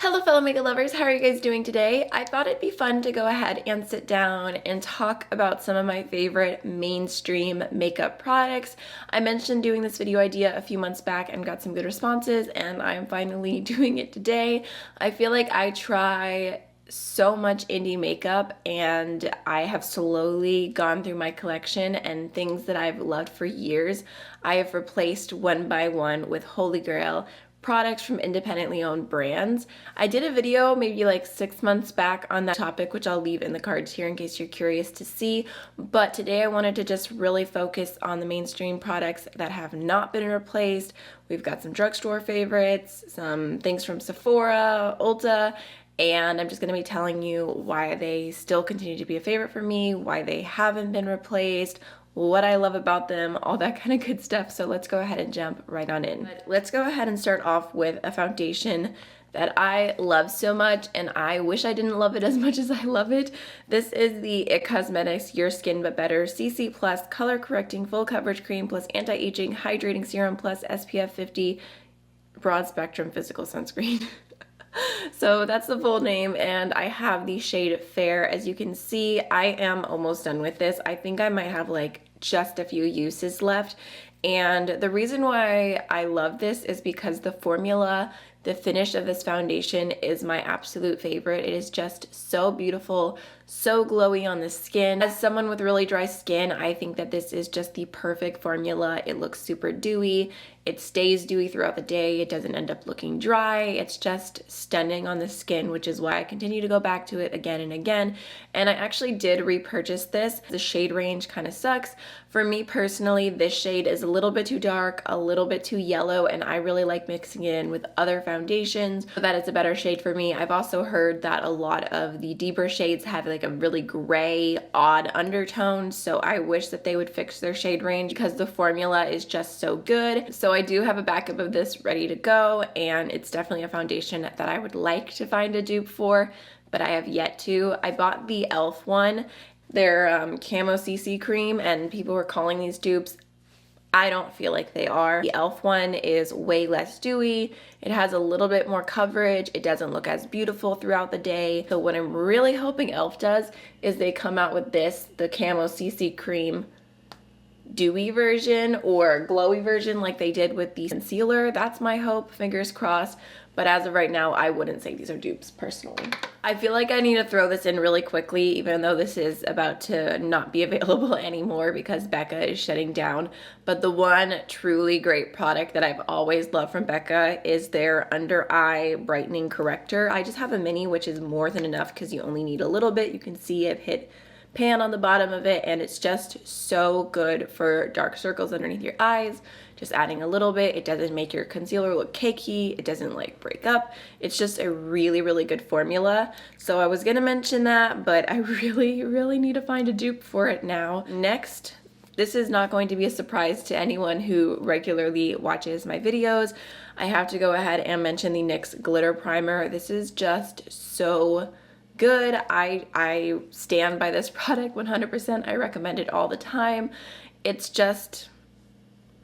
Hello fellow makeup lovers, how are you guys doing today? I thought it'd be fun to go ahead and sit down and talk about some of my favorite mainstream makeup products. I mentioned doing this video idea a few months back and got some good responses, and I'm finally doing it today. I feel like I try so much indie makeup and I have slowly gone through my collection, and things that I've loved for years I have replaced one by one with Holygrail products from independently owned brands. I did a video maybe like 6 months back on that topic, which I'll leave in the cards here in case you're curious to see, but today I wanted to just really focus on the mainstream products that have not been replaced. We've got some drugstore favorites, some things from Sephora, Ulta, and I'm just going to be telling you why they still continue to be a favorite for me, why they haven't been replaced, what I love about them, all that kind of good stuff. So let's go ahead and jump right on in. Let's go ahead and start off with a foundation that I love so much, and I wish I didn't love it as much as I love it. This is the IT Cosmetics Your Skin But Better CC Plus Color Correcting Full Coverage Cream plus Anti-Aging Hydrating Serum plus SPF 50 Broad Spectrum Physical Sunscreen. So that's the full name, and I have the shade Fair. As you can see, I am almost done with this. I think I might have like just a few uses left, and the reason why I love this is because the formula, the finish of this foundation is my absolute favorite. It is just so beautiful, so glowy on the skin. As someone with really dry skin, I think that this is just the perfect formula. It looks super dewy. It stays dewy throughout the day. It doesn't end up looking dry. It's just stunning on the skin, which is why I continue to go back to it again and again. And I actually did repurchase this. The shade range kind of sucks. For me personally, this shade is a little bit too dark, a little bit too yellow, and I really like mixing it in with other foundations so that it's a better shade for me. I've also heard that a lot of the deeper shades have like a really gray, odd undertone, so I wish that they would fix their shade range because the formula is just so good. So I do have a backup of this ready to go, and it's definitely a foundation that I would like to find a dupe for, but I have yet to. I bought the e.l.f. one, their Camo CC cream, and people were calling these dupes. I don't feel like they are. The e.l.f. one is way less dewy. It has a little bit more coverage. It doesn't look as beautiful throughout the day. So what I'm really hoping e.l.f. does is they come out with this, the Camo CC cream dewy version or glowy version like they did with the concealer. That's my hope, fingers crossed. But as of right now, I wouldn't say these are dupes personally. I feel like I need to throw this in really quickly, even though this is about to not be available anymore because Becca is shutting down. But the one truly great product that I've always loved from Becca is their under eye brightening corrector. I just have a mini, which is more than enough because you only need a little bit. You can see I've hit pan on the bottom of it, and it's just so good for dark circles underneath your eyes. Just adding a little bit, it doesn't make your concealer look cakey, it doesn't like break up. It's just a really good formula. So I was gonna mention that, but I really need to find a dupe for it now. Next, this is not going to be a surprise to anyone who regularly watches my videos. I have to go ahead and mention the NYX glitter primer. This is just so good. I stand by this product 100%. I recommend it all the time. It's just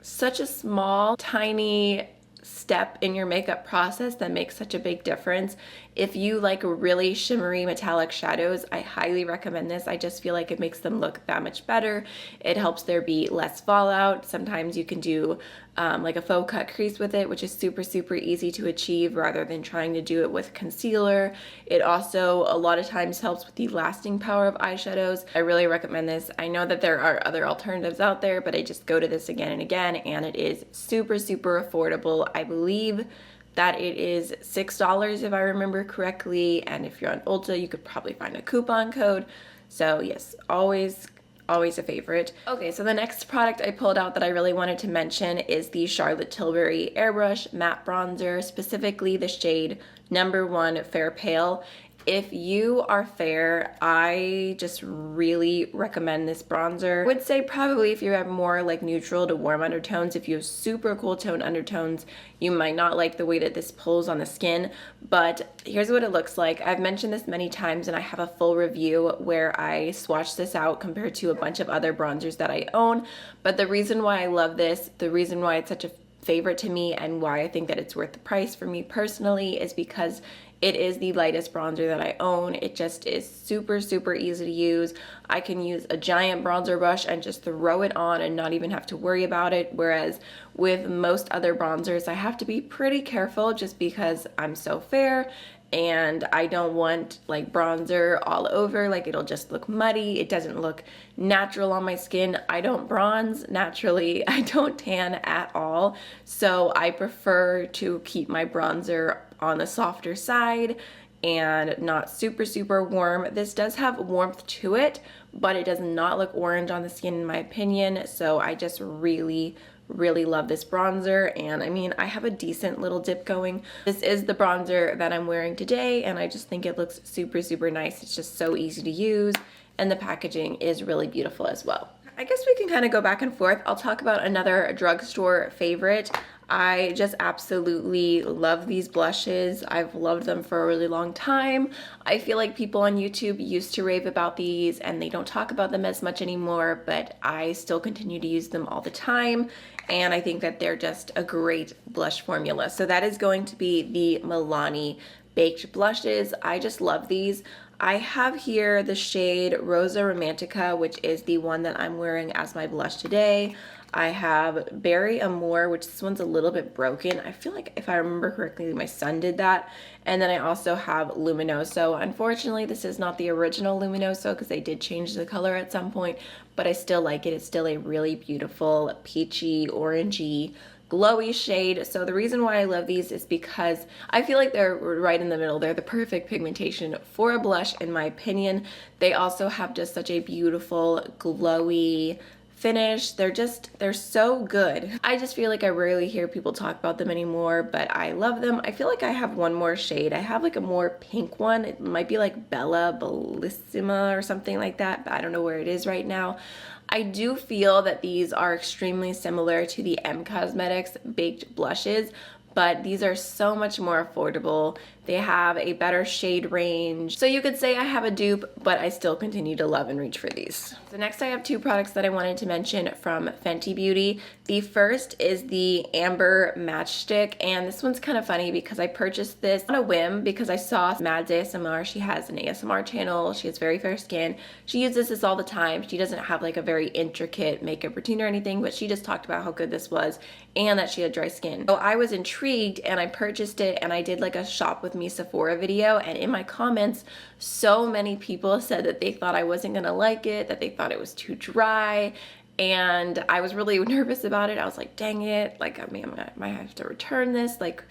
such a small, tiny step in your makeup process that makes such a big difference. If you like really shimmery metallic shadows, I highly recommend this. I just feel like it makes them look that much better. It helps there be less fallout. Sometimes you can do like a faux cut crease with it, which is super easy to achieve rather than trying to do it with concealer. It also a lot of times helps with the lasting power of eyeshadows. I really recommend this. I know that there are other alternatives out there, but I just go to this again and again, and it is super affordable. I believe that it is $6 if I remember correctly, and if you're on Ulta, you could probably find a coupon code. So yes, always a favorite. Okay, so the next product I pulled out that I really wanted to mention is the Charlotte Tilbury Airbrush Matte Bronzer, specifically the shade number 1 Fair Pale. If you are fair, I just really recommend this bronzer. I would say probably if you have more like neutral to warm undertones, if you have super cool tone undertones, you might not like the way that this pulls on the skin, but here's what it looks like. I've mentioned this many times, and I have a full review where I swatched this out compared to a bunch of other bronzers that I own. But the reason why I love this, the reason why it's such a favorite to me, and why I think that it's worth the price for me personally, is because It is the lightest bronzer that I own. It just is super, super easy to use. I can use a giant bronzer brush and just throw it on and not even have to worry about it. Whereas with most other bronzers, I have to be pretty careful just because I'm so fair and I don't want like bronzer all over. Like it'll just look muddy. It doesn't look natural on my skin. I don't bronze naturally. I don't tan at all. So I prefer to keep my bronzer on the softer side and not super, super warm. This does have warmth to it, but it does not look orange on the skin in my opinion. So I just really love this bronzer, and I mean, I have a decent little dip going. This is the bronzer that I'm wearing today, and I just think it looks super, super nice. It's just so easy to use, and the packaging is really beautiful as well. I guess we can kind of go back and forth. I'll talk about another drugstore favorite. I just absolutely love these blushes. I've loved them for a really long time. I feel like people on YouTube used to rave about these and they don't talk about them as much anymore, but I still continue to use them all the time. And I think that they're just a great blush formula. So that is going to be the Milani Baked Blushes. I just love these. I have here the shade Rosa Romantica, which is the one that I'm wearing as my blush today. I have Berry Amour, which this one's a little bit broken. I feel like if I remember correctly, my son did that. And then I also have Luminoso. Unfortunately, this is not the original Luminoso because they did change the color at some point, but I still like it. It's still a really beautiful peachy, orangey, glowy shade. So the reason why I love these is because I feel like they're right in the middle. They're the perfect pigmentation for a blush in my opinion. They also have just such a beautiful glowy finish. They're so good. I just feel like I rarely hear people talk about them anymore, but I love them. I feel like I have one more shade. I have like a more pink one. It might be like Bella Bellissima or something like that, but I don't know where it is right now. I do feel that these are extremely similar to the M Cosmetics baked blushes, but these are so much more affordable. They have a better shade range. So you could say I have a dupe, but I still continue to love and reach for these. So next I have two products that I wanted to mention from Fenty Beauty. The first is the Amber Matchstick, and this one's kind of funny because I purchased this on a whim because I saw Mads ASMR. She has an ASMR channel. She has very fair skin. She uses this all the time. She doesn't have like a very intricate makeup routine or anything, but she just talked about how good this was and that she had dry skin. So I was intrigued and I purchased it, and I did like a shop with me Sephora video, and in my comments so many people said that they thought I wasn't gonna like it, that they thought it was too dry, and I was really nervous about it. I was like, dang it, like I might have to return this, like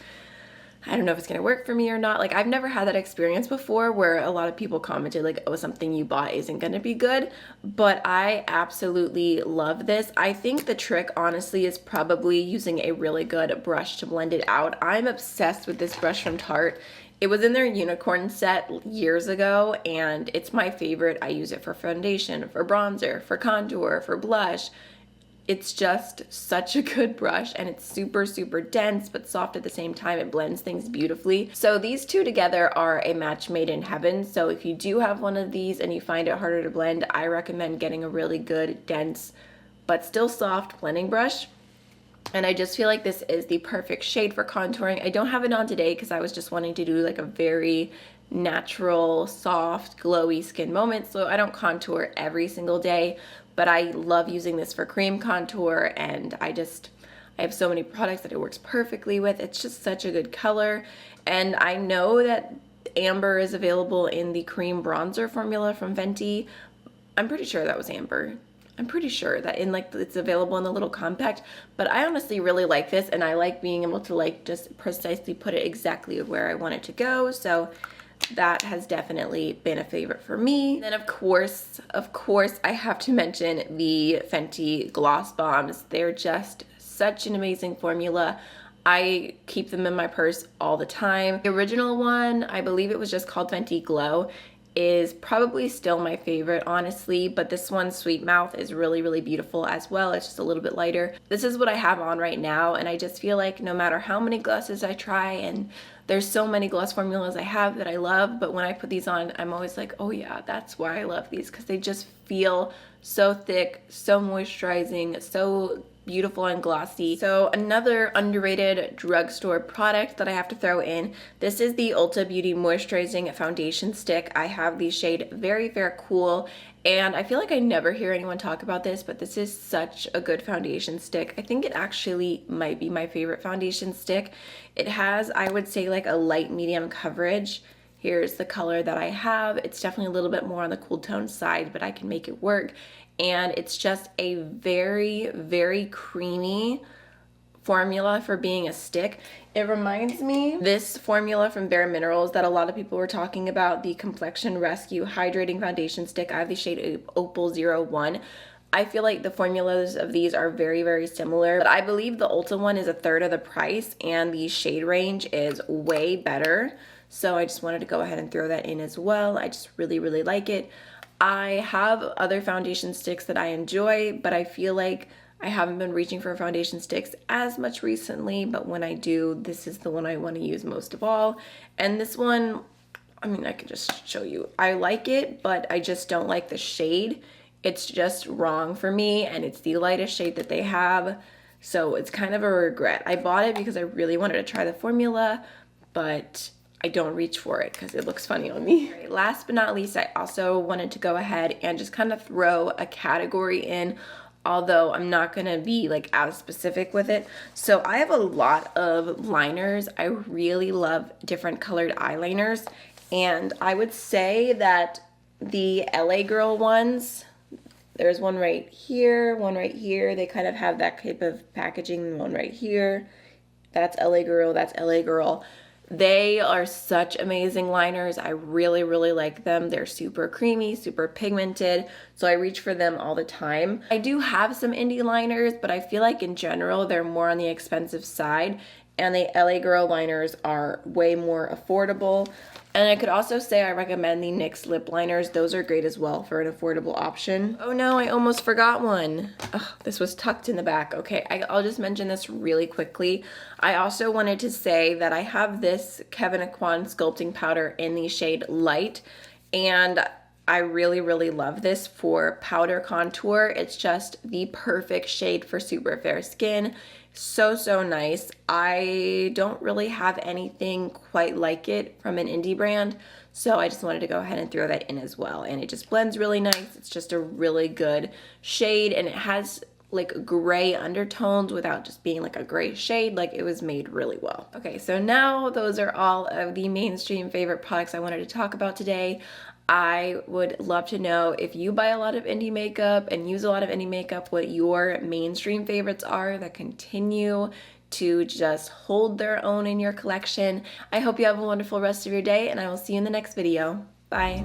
I don't know if it's gonna work for me or not. Like I've never had that experience before where a lot of people commented like, oh, something you bought isn't gonna be good, but I absolutely love this. I think the trick honestly is probably using a really good brush to blend it out. I'm obsessed with this brush from Tarte. It was in their unicorn set years ago and it's my favorite. I use it for foundation, for bronzer, for contour, for blush. It's just such a good brush, and it's super, super dense but soft at the same time. It blends things beautifully. So these two together are a match made in heaven. So if you do have one of these and you find it harder to blend, I recommend getting a really good, dense, but still soft blending brush. And I just feel like this is the perfect shade for contouring. I don't have it on today because I was just wanting to do like a very natural, soft, glowy skin moment. So I don't contour every single day, but I love using this for cream contour, and I have so many products that it works perfectly with. It's just such a good color. And I know that Amber is available in the cream bronzer formula from Fenty. I'm pretty sure that was Amber. I'm pretty sure that it's available in the little compact, but I honestly really like this, and I like being able to like just precisely put it exactly where I want it to go. So that has definitely been a favorite for me. And then of course, I have to mention the Fenty Gloss Bombs. They're just such an amazing formula. I keep them in my purse all the time. The original one, I believe it was just called Fenty Glow, is probably still my favorite, honestly, but this one, Sweet Mouth, is really, really beautiful as well. It's just a little bit lighter. This is what I have on right now, and I just feel like no matter how many glosses I try and There's so many gloss formulas I have that I love, but when I put these on, I'm always like, oh yeah, that's why I love these, because they just feel so thick, so moisturizing, so beautiful and glossy. So another underrated drugstore product that I have to throw in, this is the Ulta Beauty Moisturizing Foundation Stick. I have the shade Very Fair Cool, and I feel like I never hear anyone talk about this, but this is such a good foundation stick. I think it actually might be my favorite foundation stick. It has, I would say, like a light medium coverage. Here's the color that I have. It's definitely a little bit more on the cool tone side, but I can make it work. And it's just a very, very creamy formula for being a stick. It reminds me this formula from Bare Minerals that a lot of people were talking about, the Complexion Rescue Hydrating Foundation Stick. I have the shade Opal 01. I feel like the formulas of these are very, very similar, but I believe the Ulta one is a third of the price and the shade range is way better. So I just wanted to go ahead and throw that in as well. I just really, really like it. I have other foundation sticks that I enjoy, but I feel like I haven't been reaching for foundation sticks as much recently, but when I do, this is the one I want to use most of all. And this one, I mean, I can just show you. I like it, but I just don't like the shade. It's just wrong for me, and it's the lightest shade that they have, so it's kind of a regret. I bought it because I really wanted to try the formula, but I don't reach for it because it looks funny on me. Right, last but not least, I also wanted to go ahead and just kind of throw a category in, although I'm not gonna be like as specific with it. So I have a lot of liners. I really love different colored eyeliners, and I would say that the LA Girl ones, there's one right here, one right here. They kind of have that type of packaging. One right here, that's LA Girl, that's LA Girl. They are such amazing liners. I really, really like them. They're super creamy, super pigmented, so I reach for them all the time. I do have some indie liners, but I feel like in general, they're more on the expensive side, and the LA Girl liners are way more affordable. And I could also say I recommend the NYX lip liners. Those are great as well for an affordable option. Oh no, I almost forgot one. Ugh, this was tucked in the back. Okay, I'll just mention this really quickly. I also wanted to say that I have this Kevyn Aucoin sculpting powder in the shade Light, and I really, really love this for powder contour. It's just the perfect shade for super fair skin. So, so nice. I don't really have anything quite like it from an indie brand, so I just wanted to go ahead and throw that in as well. And it just blends really nice. It's just a really good shade, and it has like gray undertones without just being like a gray shade. Like, it was made really well. Okay, so now those are all of the mainstream favorite products I wanted to talk about today. I would love to know if you buy a lot of indie makeup and use a lot of indie makeup, what your mainstream favorites are that continue to just hold their own in your collection. I hope you have a wonderful rest of your day, and I will see you in the next video. Bye.